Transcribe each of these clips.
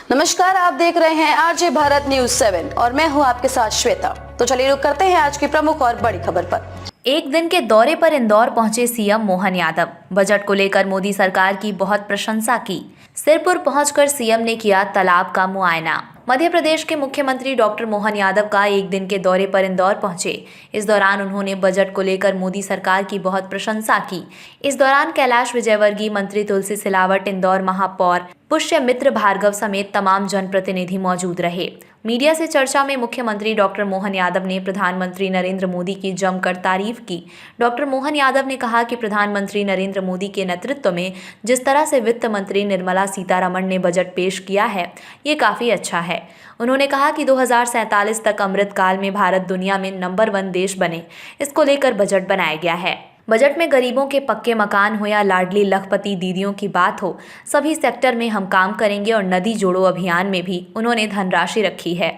नमस्कार, आप देख रहे हैं आरजे भारत न्यूज 7 और मैं हूं आपके साथ श्वेता। तो चलिए रुक करते हैं आज की प्रमुख और बड़ी खबर पर। एक दिन के दौरे पर इंदौर पहुंचे सीएम मोहन यादव। बजट को लेकर मोदी सरकार की बहुत प्रशंसा की। सिरपुर पहुंचकर सीएम ने किया तालाब का मुआयना। मध्य प्रदेश के मुख्यमंत्री डॉक्टर मोहन यादव का एक दिन के दौरे पर इंदौर पहुंचे। इस दौरान उन्होंने बजट को लेकर मोदी सरकार की बहुत प्रशंसा की। इस दौरान कैलाश विजयवर्गीय, मंत्री तुलसी सिलावट, इंदौर महापौर पुष्य मित्र भार्गव समेत तमाम जनप्रतिनिधि मौजूद रहे। मीडिया से चर्चा में मुख्यमंत्री डॉक्टर मोहन यादव ने प्रधानमंत्री नरेंद्र मोदी की जमकर तारीफ की। डॉक्टर मोहन यादव ने कहा कि प्रधानमंत्री नरेंद्र मोदी के नेतृत्व में जिस तरह से वित्त मंत्री निर्मला सीतारमण ने बजट पेश किया है, ये काफ़ी अच्छा है। उन्होंने कहा कि 2047 तक अमृतकाल में भारत दुनिया में नंबर 1 देश बने, इसको लेकर बजट बनाया गया है। बजट में गरीबों के पक्के मकान हो या लाडली लखपति दीदियों की बात हो, सभी सेक्टर में हम काम करेंगे और नदी जोड़ो अभियान में भी उन्होंने धनराशि रखी है।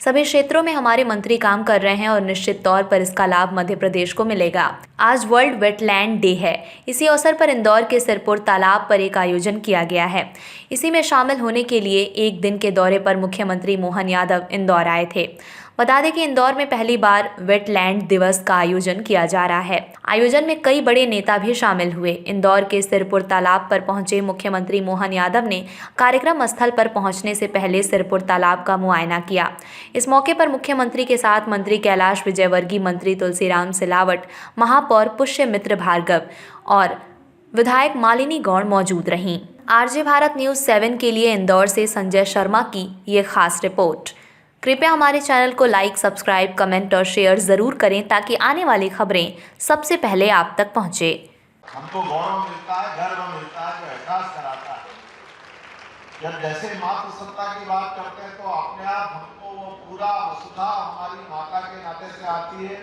सभी क्षेत्रों में हमारे मंत्री काम कर रहे हैं और निश्चित तौर पर इसका लाभ मध्य प्रदेश को मिलेगा। आज वर्ल्ड वेटलैंड डे है। इसी अवसर पर इंदौर के सिरपुर तालाब पर एक आयोजन किया गया है। इसी में शामिल होने के लिए एक दिन के दौरे पर मुख्यमंत्री मोहन यादव इंदौर आए थे। बता दें कि इंदौर में पहली बार वेटलैंड दिवस का आयोजन किया जा रहा है। आयोजन में कई बड़े नेता भी शामिल हुए। इंदौर के सिरपुर तालाब पर पहुंचे मुख्यमंत्री मोहन यादव ने कार्यक्रम स्थल पर पहुंचने से पहले सिरपुर तालाब का मुआयना किया। इस मौके पर मुख्यमंत्री के साथ मंत्री कैलाश विजयवर्गीय, मंत्री तुलसीराम सिलावट, महापौर पुष्य मित्र भार्गव और विधायक मालिनी गौड़ मौजूद रहीं। आरजे भारत न्यूज 7 के लिए इंदौर से संजय शर्मा की ये खास रिपोर्ट। कृपया हमारे चैनल को लाइक, सब्सक्राइब, कमेंट और शेयर जरूर करें ताकि आने वाली खबरें सबसे पहले आप तक पहुंचे। हमको गौरव मिलता है, गर्व मिलता है, जो एहसास कराता है। जब जैसे मातृसत्ता की बात करते हैं तो अपने आप हमको वो पूरा वसुधा हमारी माता के नाते से आती है।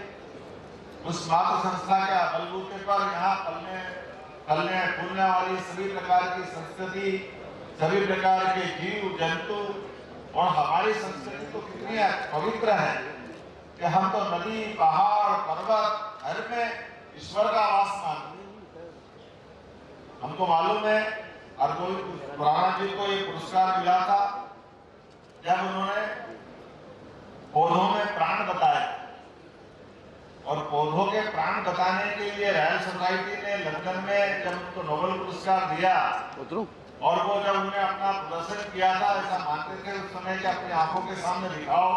उस मातृ संस्था के बलबूते पर यहाँ पलने फूलने वाली सभी प्रकार की संस्कृति, सभी प्रकार के जीव जंतु और हमारी संस्कृति तो कितनी पवित्र है कि हम तो नदी, पहाड़, पर्वत हर में ईश्वर का वास मानते हैं। हमको मालूम है, और कोई पुराना जी को ये पुरस्कार मिला था जब उन्होंने पौधों में प्राण बताया, और पौधों के प्राण बताने के लिए रॉयल सोसाइटी ने लंदन में जब उनको नोबेल पुरस्कार दिया, और वो जब उन्होंने अपना प्रदर्शन किया था, ऐसा मानते थे उस समय कि अपनी आंखों के सामने दिखाओ।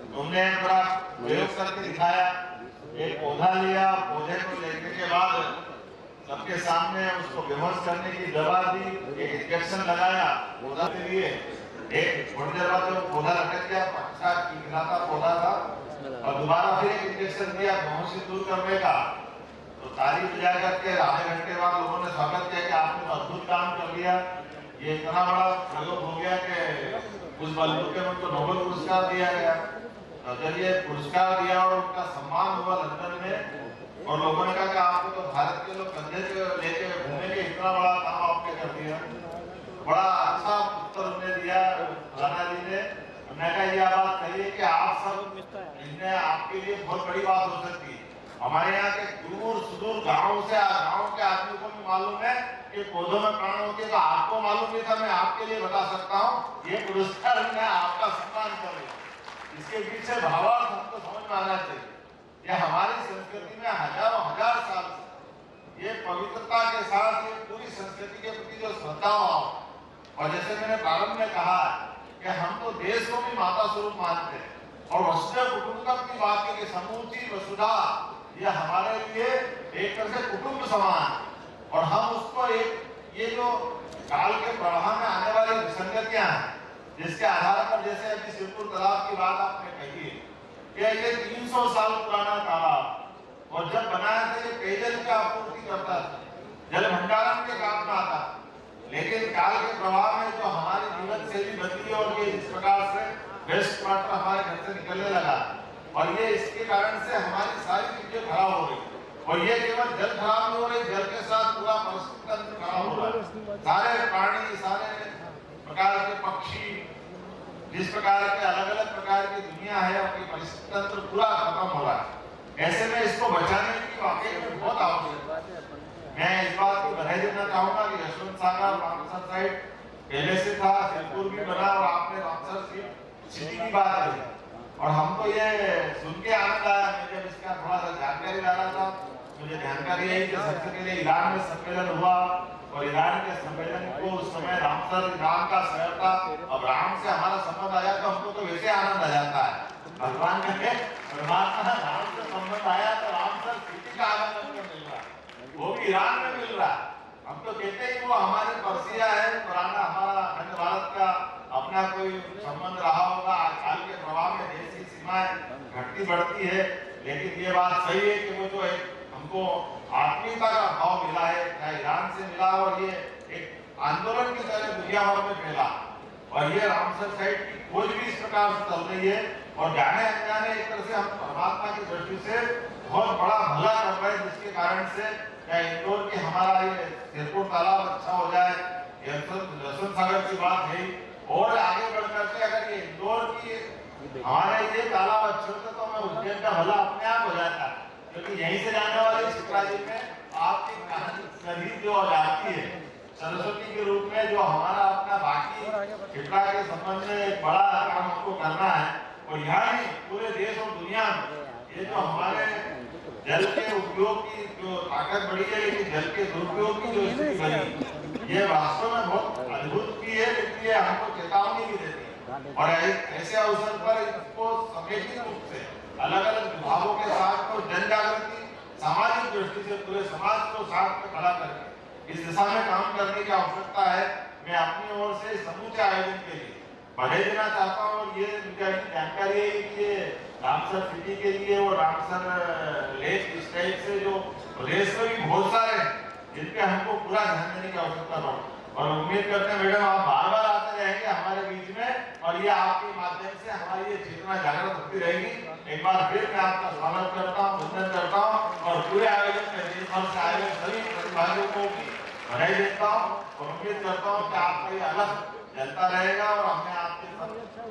उन्होंने बड़ा प्रयोग करके दिखाया। एक पौधा लिया, पौधे को लेने के बाद सबके सामने उसको बेहोश करने की दवा दी, एक इंजेक्शन लगाया पौधा के लिए। एक थोड़ी देर बाद जो पौधा लटक गया, पक्का गिराता पौधा था, और दोबारा फिर एक इंजेक्शन दिया बेहोशी दूर करने का। तो तारीफ जा करके आधे घंटे बाद लोगों ने स्वागत किया कि आपने तो अद्भुत काम कर लिया, ये इतना बड़ा प्रयोग हो गया कि उस बलबूते में उनको नोबेल पुरस्कार दिया गया। तो जब ये पुरस्कार दिया और उनका सम्मान हुआ लंदन में, और लोगों ने कहा कि आपको तो भारत के लोग कंधे पे लेके घूमेंगे, इतना बड़ा काम आपने कर दिया। बड़ा अच्छा उत्तर उन्हें दिया राणा जी ने। उन्होंने कहा ये बात कहिए कि आप सब, इसमें आपके लिए बहुत बड़ी बात हो सकती है। हमारे यहाँ के दूर सुदूर गाँव के आदमी को भी मालूम है कि पौधों में प्राण होते हैं, तो आपको मालूम नहीं था, मैं आपके लिए बता सकता हूँ। ये पुरस्कार मैं आपका सम्मान करूँ। इसके पीछे भावार्थ हमको समझ में आना चाहिए। ये हमारी संस्कृति में हजारों हजार साल से ये पवित्रता के साथ ये पूरी संस्कृति के प्रति जो श्रद्धा, और जैसे मैंने प्रारंभ में कहा कि हम तो देश को भी माता स्वरूप मानते हैं, और वसुधैव कुटुंबकम की बात है कि समूची वसुधा ये हमारे लिए एक तरह से कुटुंब समान, और हम उसको एक ये जो काल के प्रवाह में आने वाली विसंगतियां हैं, जिसके आधार पर, जैसे अभी सिरपुर तालाब की बात आपने कही है कि ये 300 साल पुराना तालाब, और जब बनाया था ये पेयजल की आपूर्ति करता था, जल भंडारण के काम में आता। लेकिन काल के प्रवाह में जो हमारी जीवन शैली बदली और ये इस प्रकार से वेस्ट वाटर हमारे घर से निकलने लगा, और ये इसके कारण से हमारी सारी चीजें खराब हो गई। और ये केवल जल खराब नहीं हो रही, जल के साथ पूरा परिस्थिति तंत्र खराब हो रहा है। सारे प्राणी, सारे प्रकार के पक्षी, जिस प्रकार के अलग अलग प्रकार की दुनिया है, उनकी परिस्थिति तंत्र पूरा खत्म हो रहा है। ऐसे में इसको बचाने की वाकई में बहुत आवश्यकता है। मैं इस बात को बधाई देना चाहूंगा कि यशवंत सागर, रामसर साइड पहले से था, सिरपुर भी बना और आपने रामसर सिटी की बात करी। और हमको ये सुन के आनंद आया। मैं जब इसका थोड़ा सा जानकारी ला रहा था, मुझे जानकारी आई कि सबसे पहले ईरान में सम्मेलन हुआ और ईरान के सम्मेलन को उस समय रामसर ईरान का शहर था। अब राम से हमारा संबंध आया तो हमको तो वैसे आनंद आ जाता है। भगवान के परमात्मा राम से संबंध आया तो रामसर सिटी का आनंद हमको मिल रहा है, वो भी ईरान में मिल रहा है। हम तो कहते ही वो हमारे परसिया है, पुराना हमारा अखंड भारत का अपना कोई संबंध रहा होगा। आजकल के प्रभाव में देश की सीमाएं घटती बढ़ती है, लेकिन ये बात सही है कि वो जो एक हमको आत्मीयता का भाव मिला है, चाहे ईरान से मिला और ये एक आंदोलन की तरह दुनिया भर में फैला। और ये रामसर साइट की खोज भी इस प्रकार से चल रही है और जाने अनजाने एक तरह से हम परमात्मा की दृष्टि से बहुत बड़ा भला कर रहे हैं, जिसके कारण से क्या इंदौर की हमारा ये सिरपुर तालाब अच्छा हो जाए, लसन सागर की बात है। और आगे बढ़कर के अगर ये इंदौर की हमारे ये तालाब अच्छे होते तो हमें उज्जैन का भला अपने आप हो जाता, क्योंकि यहीं से जाने वाली शिप्रा जी में आपकी नदी जो जाती है सरस्वती के रूप में, जो हमारा अपना बाकी शिप्रा के संबंध में एक बड़ा काम हमको करना है। और यहाँ नहीं पूरे देश और दुनिया में ये जो हमारे जल के उपयोग की जो ताकत बढ़ी है, लेकिन जल के दुरुपयोग की जो स्थिति बनी, ये वास्तव में बहुत अद्भुत की है, लेकिन ये हमको चेतावनी भी देती है। और ऐसे अवसर पर इसको समेकित रूप से अलग अलग विभागों के साथ और जन जागृति सामाजिक दृष्टि से पूरे समाज को साथ में खड़ा करके इस दिशा में काम करने की आवश्यकता है। मैं अपनी ओर से समूचे आयोजन के लिए बधाई देना चाहता हूँ। और ये मुझे जानकारी है कि ये रामसर सिटी के लिए और रामसर लेक इस टाइप से जो प्रदेश में भी बहुत सारे हैं जिनपे हमको पूरा ध्यान देने की आवश्यकता है। और उम्मीद करते हैं मैडम आप बार बार आते रहेंगे हमारे बीच में और ये आपके माध्यम से हमारी ये चेतना जागृत होती रहेगी। एक बार फिर मैं आपका स्वागत करता हूँ, वंदन करता हूँ और पूरे आयोजन में देश भर से आए सभी प्रतिभागियों को भी बधाई देता हूँ और उम्मीद करता हूँ कि आपका ये अलग चलता रहेगा और हमें आपके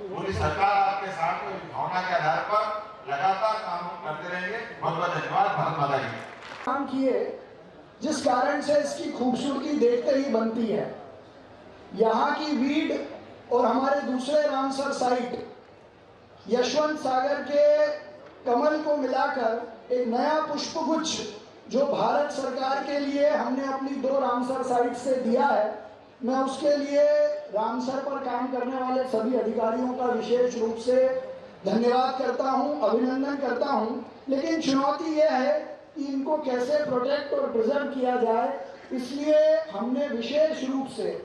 पूरी सरकार आपके साथ भावना के आधार पर लगातार काम करते रहेंगे। बहुत बहुत धन्यवाद। भारत माता की काम किए जिस कारण से इसकी खूबसूरती देखते ही बनती है। यहाँ की वीड और हमारे दूसरे रामसर साइट यशवंत सागर के कमल को मिलाकर एक नया पुष्पगुच्छ जो भारत सरकार के लिए हमने अपनी 2 रामसर साइट से दिया है, मैं उसके लिए रामसर पर काम करने वाले सभी अधिकारियों का विशेष रूप से धन्यवाद करता हूं, अभिनंदन करता हूं। लेकिन चुनौती यह है कि इनको कैसे प्रोटेक्ट और प्रिजर्व किया जाए, इसलिए हमने विशेष रूप से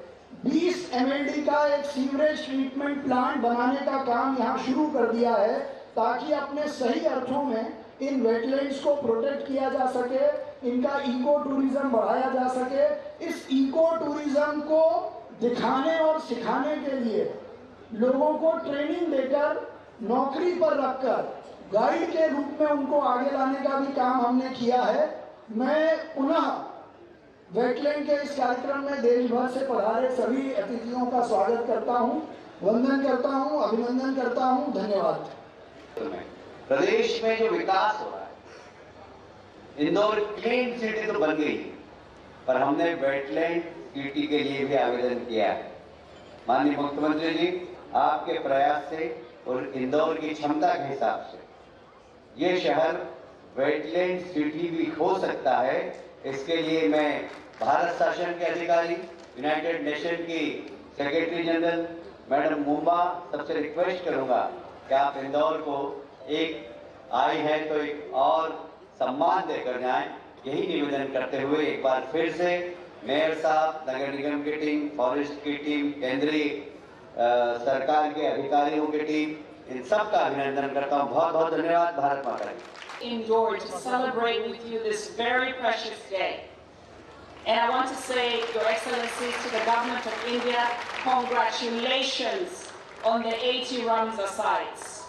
20 MLD का एक सीवरेज ट्रीटमेंट प्लांट बनाने का काम यहाँ शुरू कर दिया है, ताकि अपने सही अर्थों में इन वेटलैंड्स को प्रोटेक्ट किया जा सके, इनका इको टूरिज्म बढ़ाया जा सके। इस इको टूरिज्म को दिखाने और सिखाने के लिए लोगों को ट्रेनिंग देकर नौकरी पर रखकर गाइड के रूप में उनको आगे लाने का भी काम हमने किया है। मैं पुनः वेटलैंड के इस कार्यक्रम में देश भर से पधारे सभी अतिथियों का स्वागत करता हूं, वंदन करता हूं, अभिनंदन करता हूं। धन्यवाद। प्रदेश में जो विकास हो रहा है, इंदौर क्लीन सिटी तो बन गई, पर हमने वेटलैंड सिटी के लिए भी आवेदन किया है। माननीय मुख्यमंत्री जी, आपके प्रयास से और इंदौर की क्षमता के हिसाब से ये शहर वेटलैंड सिटी भी हो सकता है। इसके लिए मैं भारत शासन के अधिकारी, यूनाइटेड नेशन की सेक्रेटरी जनरल मैडम मुंबा सबसे रिक्वेस्ट करूंगा कि आप इंदौर को एक आई है तो एक और सम्मान देकर जाएं। यही निवेदन करते हुए एक बार फिर से मेयर साहब, नगर निगम की टीम, फॉरेस्ट की टीम, केंद्रीय सरकार के अधिकारियों की टीम, इन सब का अभिनंदन करता हूँ। बहुत बहुत धन्यवाद। भारत माता की। Indore to celebrate with you this very precious day. And I want to say, Your Excellencies, to the Government of India, congratulations on the 80 Ramsar sites.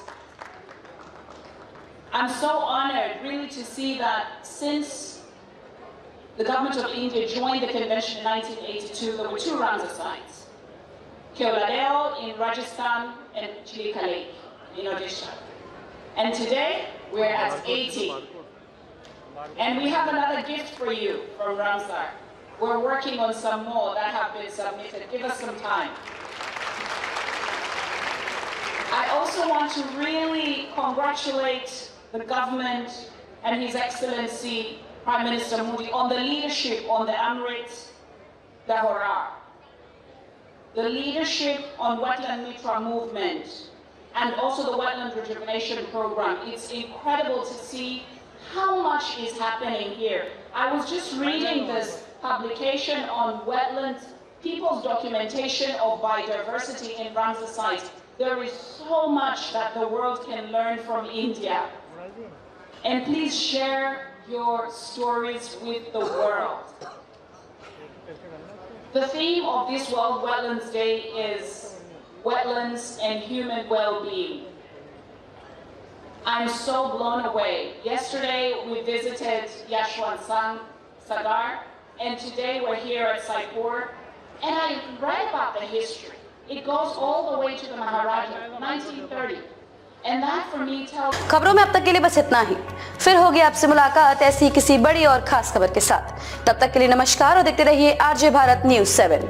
I'm so honored really to see that since the Government of India joined the convention in 1982, there were 2 Ramsar sites. Keoladeo in Rajasthan and Chilika Lake in Odisha. And today, we're at 80. And we have another gift for you from Ramsar. We're working on some more that have been submitted. Give us some time. I also want to really congratulate the government and His Excellency Prime Minister Modi on the leadership on the Amrit Dahora, the leadership on wetland mitra movement, and also the wetland rejuvenation program. It's incredible to see how much is happening here. I was just reading this publication on wetlands, people's documentation of biodiversity in Ramsar sites. There is so much that the world can learn from India. And please share your stories with the world. The theme of this World Wetlands Day is wetlands and human well-being. I'm so blown away. Yesterday we visited Yashwant Sagar, and today we're here at Saipur, and I read about the history. It goes all the way to the Maharaja, 1930. And that for me tells... खबरों में अब तक के लिए बस इतना ही। फिर होगी आपसे मुलाकात ऐसी किसी बड़ी और खास खबर के साथ। तब तक के लिए नमस्कार और देखते रहिए आरजे भारत न्यूज़ 7।